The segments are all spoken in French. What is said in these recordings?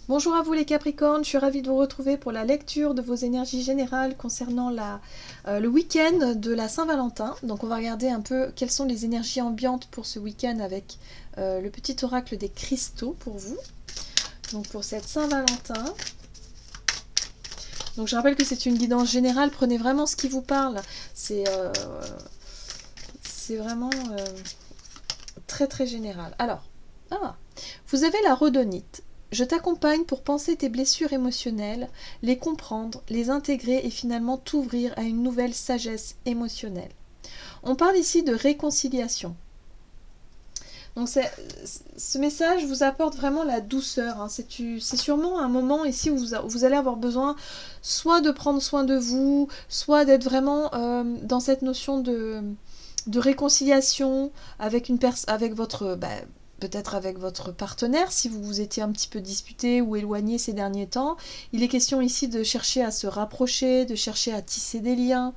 Bonjour à vous les Capricornes, je suis ravie de vous retrouver pour la lecture de vos énergies générales concernant le week-end de la Saint-Valentin. Donc on va regarder un peu quelles sont les énergies ambiantes pour ce week-end avec le petit oracle des cristaux pour vous. Donc pour cette Saint-Valentin. Donc je rappelle que c'est une guidance générale, prenez vraiment ce qui vous parle. C'est vraiment très très général. Alors, vous avez la rhodonite. Je t'accompagne pour penser tes blessures émotionnelles, les comprendre, les intégrer et finalement t'ouvrir à une nouvelle sagesse émotionnelle. On parle ici de réconciliation. Donc ce message vous apporte vraiment la douceur. Hein. C'est sûrement un moment ici où vous allez avoir besoin soit de prendre soin de vous, soit d'être vraiment dans cette notion de réconciliation avec votre... peut-être avec votre partenaire, si vous vous étiez un petit peu disputé ou éloigné ces derniers temps. Il est question ici de chercher à se rapprocher, de chercher à tisser des liens,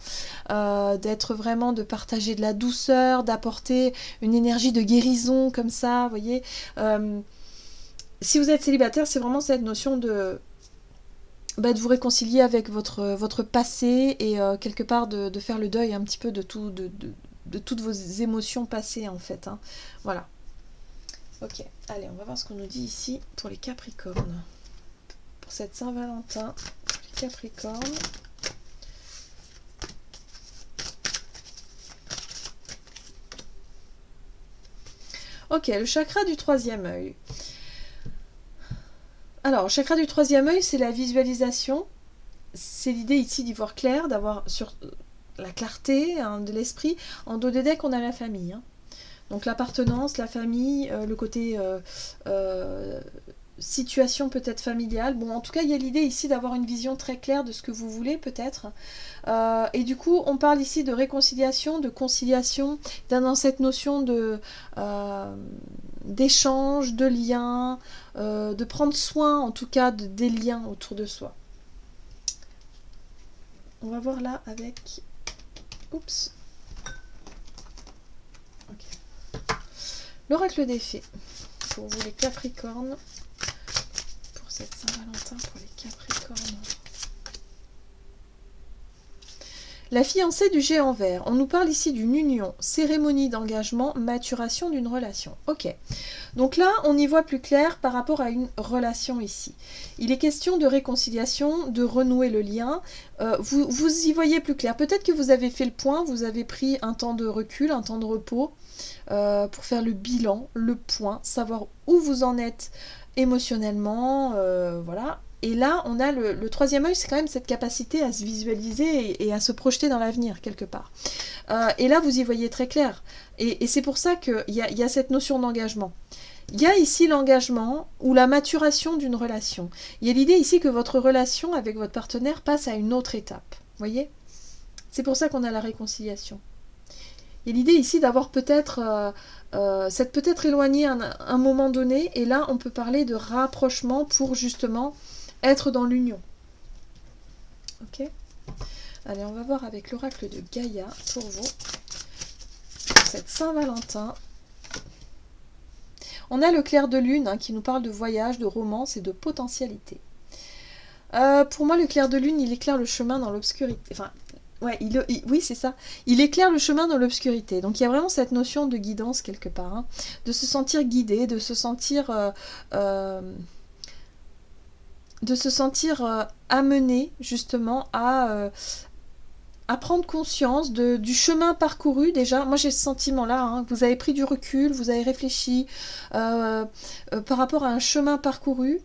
d'être vraiment, de partager de la douceur, d'apporter une énergie de guérison comme ça, vous voyez. Si vous êtes célibataire, c'est vraiment cette notion de vous réconcilier avec votre passé et quelque part de faire le deuil un petit peu de toutes vos émotions passées en fait. Hein. Voilà. Ok, allez, on va voir ce qu'on nous dit ici pour les Capricornes. Pour cette Saint-Valentin, les Capricornes. Ok, le chakra du troisième œil. Alors, le chakra du troisième œil, c'est la visualisation. C'est l'idée ici d'y voir clair, d'avoir sur la clarté hein, de l'esprit. En dos de deck, on a la famille. Hein. Donc l'appartenance, la famille, le côté situation peut-être familiale. Bon, en tout cas, il y a l'idée ici d'avoir une vision très claire de ce que vous voulez peut-être. Et du coup, on parle ici de réconciliation, de conciliation, dans cette notion d'échange, de lien, de prendre soin en tout cas des liens autour de soi. On va voir là avec... Oups. L'oracle des fées, pour vous les Capricornes, pour cette Saint-Valentin, pour les Capricornes. La fiancée du géant vert, on nous parle ici d'une union, cérémonie d'engagement, maturation d'une relation. Ok, donc là on y voit plus clair par rapport à une relation ici. Il est question de réconciliation, de renouer le lien, vous y voyez plus clair. Peut-être que vous avez fait le point, vous avez pris un temps de recul, un temps de repos, pour faire le bilan, le point, savoir où vous en êtes émotionnellement, voilà. Et là, on a le troisième œil, c'est quand même cette capacité à se visualiser et à se projeter dans l'avenir, quelque part. Et là, vous y voyez très clair. Et c'est pour ça qu'il y a cette notion d'engagement. Il y a ici l'engagement ou la maturation d'une relation. Il y a l'idée ici que votre relation avec votre partenaire passe à une autre étape. Vous voyez ? C'est pour ça qu'on a la réconciliation. Il y a l'idée ici d'avoir peut-être s'être peut-être éloigné à un moment donné, et là on peut parler de rapprochement pour justement être dans l'union. Ok ? Allez, on va voir avec l'oracle de Gaïa pour vous, pour cette Saint-Valentin. On a le clair de lune hein, qui nous parle de voyage, de romance et de potentialité. Pour moi, le clair de lune, il éclaire le chemin dans l'obscurité. Enfin, ouais, oui, c'est ça. Il éclaire le chemin dans l'obscurité. Donc il y a vraiment cette notion de guidance quelque part, hein, de se sentir guidé, de se sentir amené justement à prendre conscience du chemin parcouru déjà. Moi j'ai ce sentiment-là, hein, vous avez pris du recul, vous avez réfléchi par rapport à un chemin parcouru.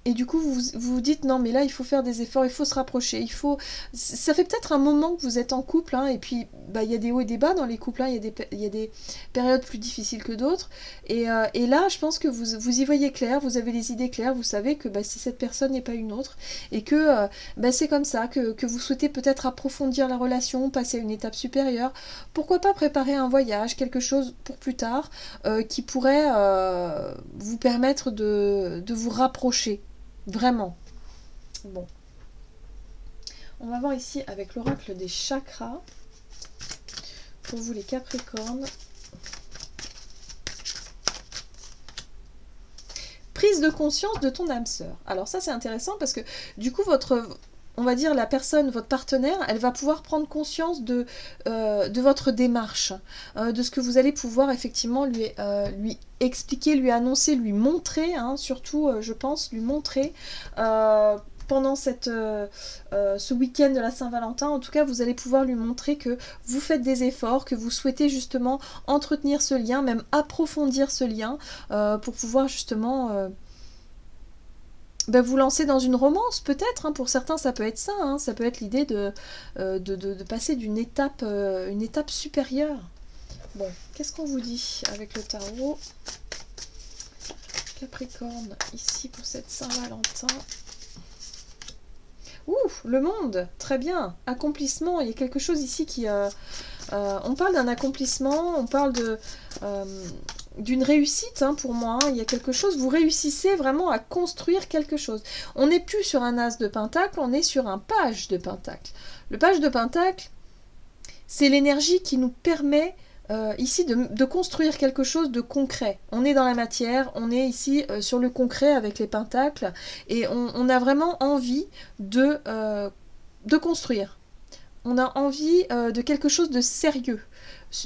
Et du coup, vous vous dites, non, mais là, il faut faire des efforts, il faut se rapprocher, il faut... Ça fait peut-être un moment que vous êtes en couple, hein, et puis, il y a des hauts et des bas dans les couples, hein, il y a des périodes plus difficiles que d'autres. Et là, je pense que vous y voyez clair, vous avez les idées claires, vous savez que si cette personne n'est pas une autre, et que c'est comme ça, que vous souhaitez peut-être approfondir la relation, passer à une étape supérieure. Pourquoi pas préparer un voyage, quelque chose pour plus tard, qui pourrait vous permettre de vous rapprocher. Vraiment. Bon. On va voir ici avec l'oracle des chakras. Pour vous les Capricornes. prise de conscience de ton âme sœur. Alors ça c'est intéressant parce que du coup on va dire la personne, votre partenaire, elle va pouvoir prendre conscience de votre démarche, de ce que vous allez pouvoir effectivement lui expliquer, lui annoncer, lui montrer, hein, surtout je pense, lui montrer pendant ce week-end de la Saint-Valentin. En tout cas, vous allez pouvoir lui montrer que vous faites des efforts, que vous souhaitez justement entretenir ce lien, même approfondir ce lien, pour pouvoir justement vous lancer dans une romance, peut-être. Hein. Pour certains, ça peut être ça. Hein. Ça peut être l'idée de passer d'une étape, une étape supérieure. Bon, qu'est-ce qu'on vous dit avec le tarot Capricorne, ici pour cette Saint-Valentin. Ouh, le monde, très bien, accomplissement, il y a quelque chose ici qui... on parle d'un accomplissement, on parle d'une réussite, hein, pour moi, hein. Il y a quelque chose, vous réussissez vraiment à construire quelque chose. On n'est plus sur un as de pentacle, on est sur un page de pentacle. Le page de pentacle, c'est l'énergie qui nous permet... ici de construire quelque chose de concret. On est dans la matière, on est ici sur le concret avec les pentacles et on a vraiment envie de construire. On a envie de quelque chose de sérieux,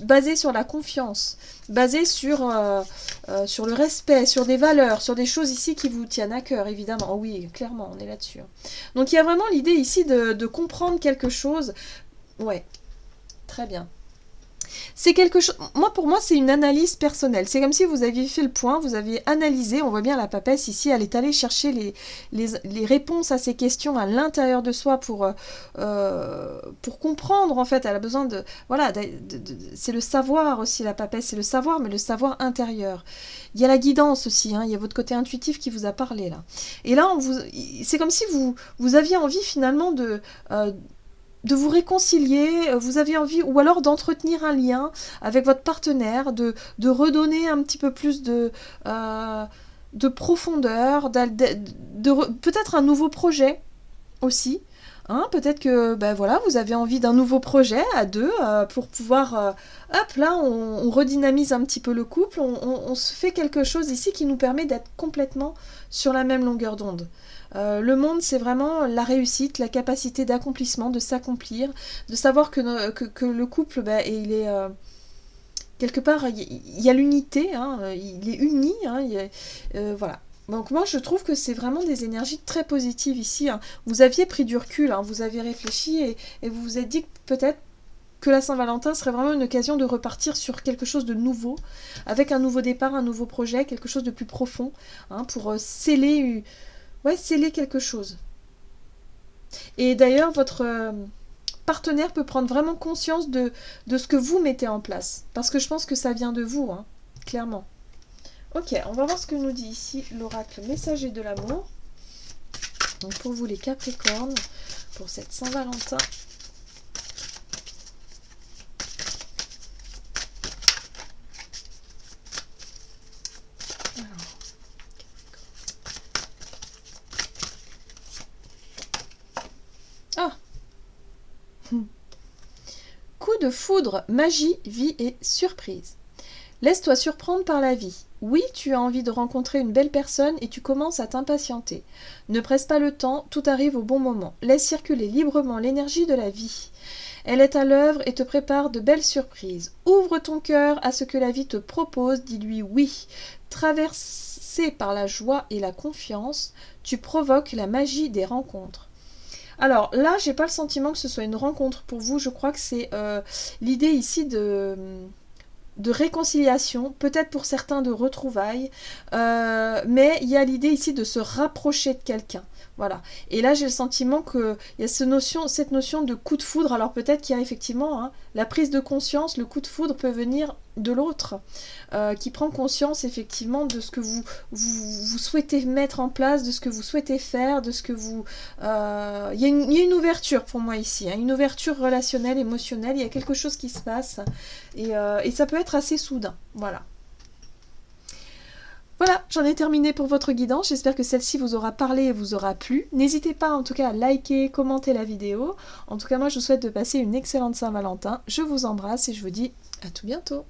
basé sur la confiance, basé sur le respect, sur des valeurs, sur des choses ici qui vous tiennent à cœur, évidemment. Oh oui, clairement, on est là-dessus. Donc il y a vraiment l'idée ici de comprendre quelque chose. Ouais, très bien. C'est quelque chose, pour moi, c'est une analyse personnelle. C'est comme si vous aviez fait le point, vous aviez analysé, on voit bien la papesse ici, elle est allée chercher les réponses à ces questions à l'intérieur de soi pour comprendre, en fait. Elle a besoin de... Voilà, c'est le savoir aussi, la papesse, c'est le savoir, mais le savoir intérieur. Il y a la guidance aussi, hein, il y a votre côté intuitif qui vous a parlé, là. Et là, c'est comme si vous aviez envie, finalement, de vous réconcilier, vous avez envie, ou alors d'entretenir un lien avec votre partenaire, de redonner un petit peu plus de profondeur, peut-être un nouveau projet aussi. Hein, peut-être que voilà, vous avez envie d'un nouveau projet à deux pour pouvoir... hop, là, on redynamise un petit peu le couple, on se fait quelque chose ici qui nous permet d'être complètement sur la même longueur d'onde. Le monde, c'est vraiment la réussite, la capacité d'accomplissement, de s'accomplir, de savoir que le couple, il est... quelque part, il y a l'unité, hein, il est uni, hein, voilà. Donc moi, je trouve que c'est vraiment des énergies très positives ici. Hein. Vous aviez pris du recul, hein, vous avez réfléchi et vous vous êtes dit que peut-être que la Saint-Valentin serait vraiment une occasion de repartir sur quelque chose de nouveau, avec un nouveau départ, un nouveau projet, quelque chose de plus profond, hein, pour sceller quelque chose. Et d'ailleurs, votre partenaire peut prendre vraiment conscience de ce que vous mettez en place. Parce que je pense que ça vient de vous, hein, clairement. Ok, on va voir ce que nous dit ici l'oracle messager de l'amour. Donc pour vous les Capricornes, pour cette Saint-Valentin. Ah. Coup de foudre, magie, vie et surprise. Laisse-toi surprendre par la vie. Oui, tu as envie de rencontrer une belle personne et tu commences à t'impatienter. Ne presse pas le temps, tout arrive au bon moment. Laisse circuler librement l'énergie de la vie. Elle est à l'œuvre et te prépare de belles surprises. Ouvre ton cœur à ce que la vie te propose, dis-lui oui. Traversé par la joie et la confiance, tu provoques la magie des rencontres. Alors là, j'ai pas le sentiment que ce soit une rencontre pour vous. Je crois que c'est l'idée ici de réconciliation, peut-être pour certains de retrouvailles, mais il y a l'idée ici de se rapprocher de quelqu'un. Voilà. Et là, j'ai le sentiment qu'il y a cette notion de coup de foudre. Alors peut-être qu'il y a effectivement la prise de conscience, le coup de foudre peut venir de l'autre, qui prend conscience effectivement de ce que vous souhaitez mettre en place, de ce que vous souhaitez faire, de ce que vous... Il y a une ouverture pour moi ici, hein, une ouverture relationnelle, émotionnelle, il y a quelque chose qui se passe, et ça peut être assez soudain. Voilà. Voilà, j'en ai terminé pour votre guidance. J'espère que celle-ci vous aura parlé et vous aura plu. N'hésitez pas en tout cas à liker, commenter la vidéo. En tout cas, moi je vous souhaite de passer une excellente Saint-Valentin. Je vous embrasse et je vous dis à tout bientôt.